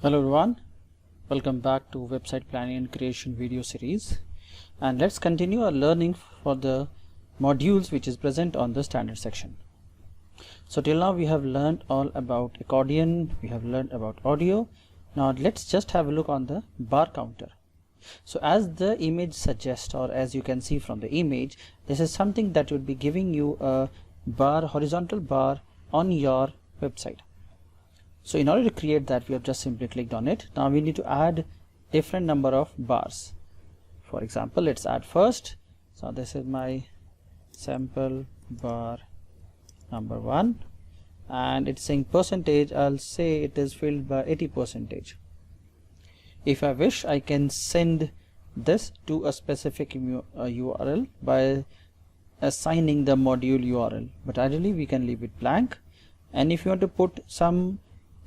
Hello everyone, welcome back to website planning and creation video series, and let's continue our learning for the modules which is present on the standard section. So till now we have learned all about accordion, we have learned about audio. Now let's just have a look on the bar counter. So as the image suggests, or as you can see from the image, this is something that would be giving you a bar, horizontal bar on your website. So in order to create that, we have just simply clicked on it. Now we need to add different number of bars. For example, let's add first. So this is my sample bar number 1, and it's saying percentage. I'll say it is filled by 80%. If I wish, I can send this to a specific URL by assigning the module URL, but ideally we can leave it blank. And if you want to put some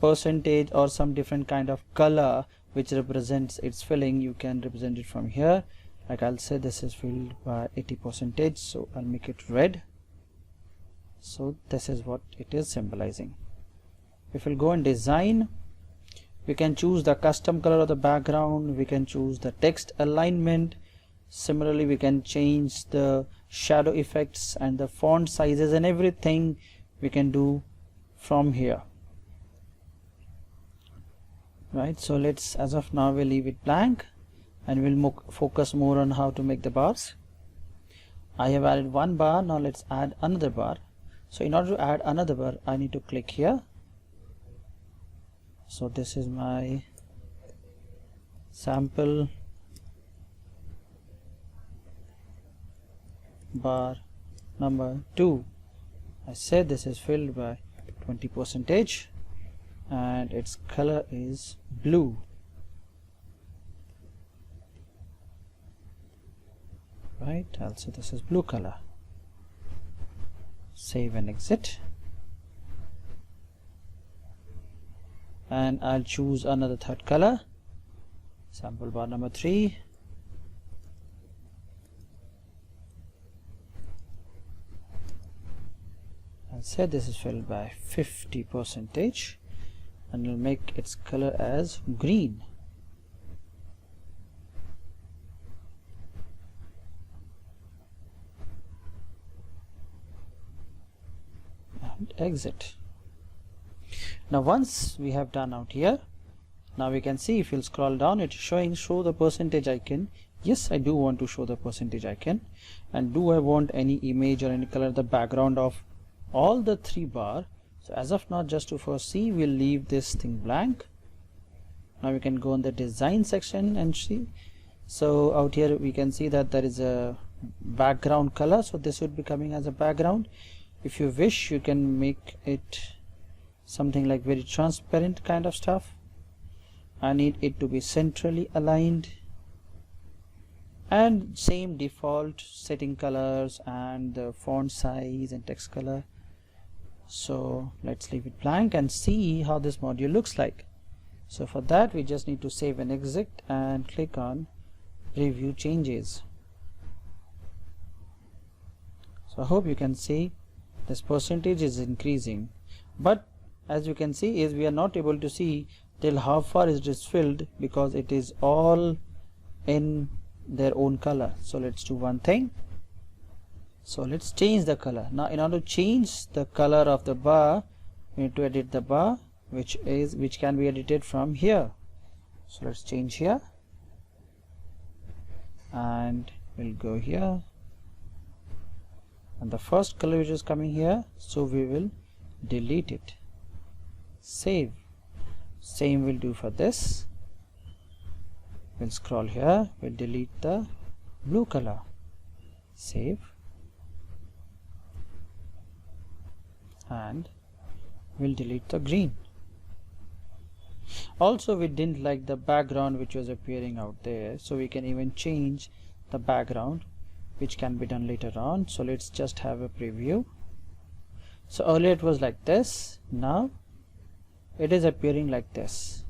percentage or some different kind of color which represents its filling, you can represent it from here. Like I'll say this is filled by 80%, so I'll make it red. So this is what it is symbolizing. If we'll go in design, we can choose the custom color of the background, we can choose the text alignment. Similarly, we can change the shadow effects and the font sizes, and everything we can do from here. Right, so let's, as of now, we'll leave it blank and we'll focus more on how to make the bars. I have added one bar. Now let's add another bar. So in order to add another bar, I need to click here. So this is my sample bar number 2. I said this is filled by 20%. And its color is blue. Right, I'll say this is blue color. Save and exit, and I'll choose another third color, sample bar number 3. I'll say this is filled by 50%. And we'll make its color as green. And exit. Now once we have done out here, now we can see if you'll scroll down, it's showing show the percentage icon. Yes, I do want to show the percentage icon. And do I want any image or any color the background of all the 3 bar? So as of now, just to foresee, we'll leave this thing blank. Now we can go on the design section and see. So out here we can see that there is a background color, so this would be coming as a background. If you wish, you can make it something like very transparent kind of stuff. I need it to be centrally aligned, and same default setting colors and the font size and text color. So let's leave it blank and see how this module looks like. So for that, we just need to save and exit and click on preview changes. So I hope you can see this percentage is increasing, but as you can see is we are not able to see till how far is this filled, because it is all in their own color. So let's do one thing. So let's change the color. Now in order to change the color of the bar, we need to edit the bar, which can be edited from here. So let's change here, and we'll go here, and the first color which is coming here, so we will delete it. Save. Same will do for this. We'll scroll here, we'll delete the blue color. Save. And we'll delete the green. Also, we didn't like the background which was appearing out there, so we can even change the background, which can be done later on. So let's just have a preview. So earlier it was like this, now it is appearing like this.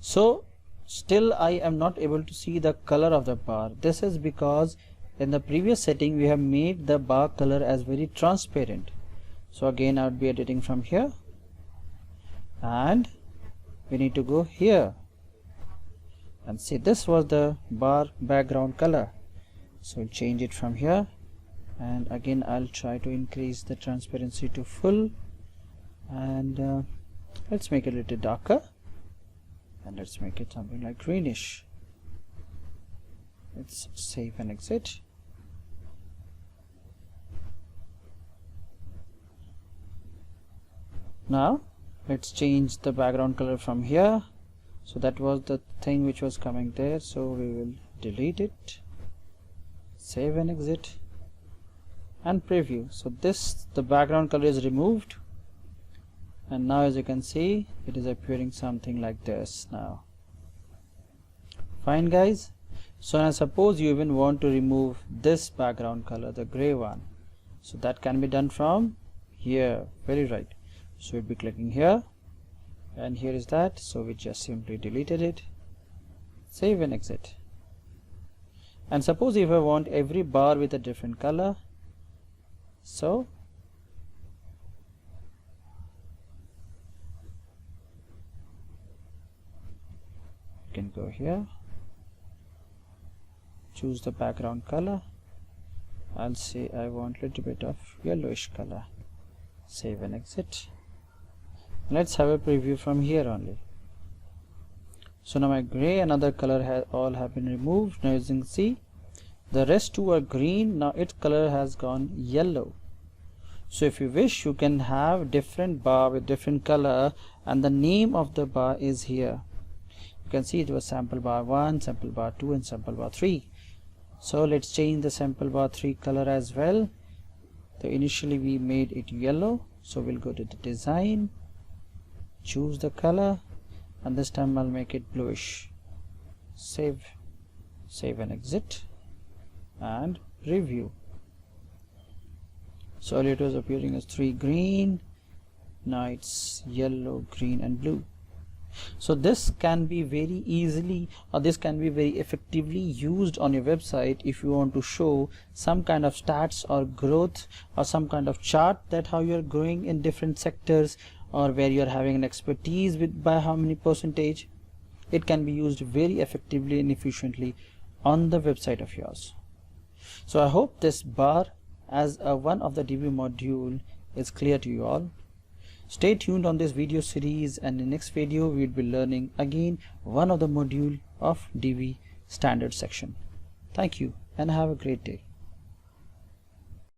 So still I am not able to see the color of the bar. This is because in the previous setting we have made the bar color as very transparent. So again I would be editing from here, and we need to go here and see this was the bar background color. So we'll change it from here, and again I'll try to increase the transparency to full, and let's make it a little darker, and let's make it something like greenish. Let's save and exit. Now let's change the background color from here. So that was the thing which was coming there, so we will delete it, save and exit, and preview. So this, the background color is removed, and now as you can see it is appearing something like this now. Fine guys. So now suppose you even want to remove this background color, the gray one, so that can be done from here, very right. So we'll be clicking here, and here is that, so we just simply deleted it, save and exit. And suppose if I want every bar with a different color, so you can go here, choose the background color, I'll say I want a little bit of yellowish color, save and exit. Let's have a preview from here only. So now my gray and other color all have been removed. Now as you can see, the rest two are green. Now its color has gone yellow. So if you wish, you can have different bar with different color, and the name of the bar is here. You can see it was sample bar 1, sample bar 2, and sample bar 3. So let's change the sample bar 3 color as well. So initially we made it yellow, so we'll go to the design, choose the color, and this time I'll make it bluish. Save and exit, and review. So earlier it was appearing as 3 green, now it's yellow, green, and blue. So this can be very easily, or this can be very effectively used on your website if you want to show some kind of stats or growth, or some kind of chart that how you're growing in different sectors, or where you're having an expertise with by how many percentage. It can be used very effectively and efficiently on the website of yours. So I hope this bar as one of the Divi module is clear to you all. Stay tuned on this video series, and in the next video we will be learning again one of the module of Divi standard section. Thank you and have a great day.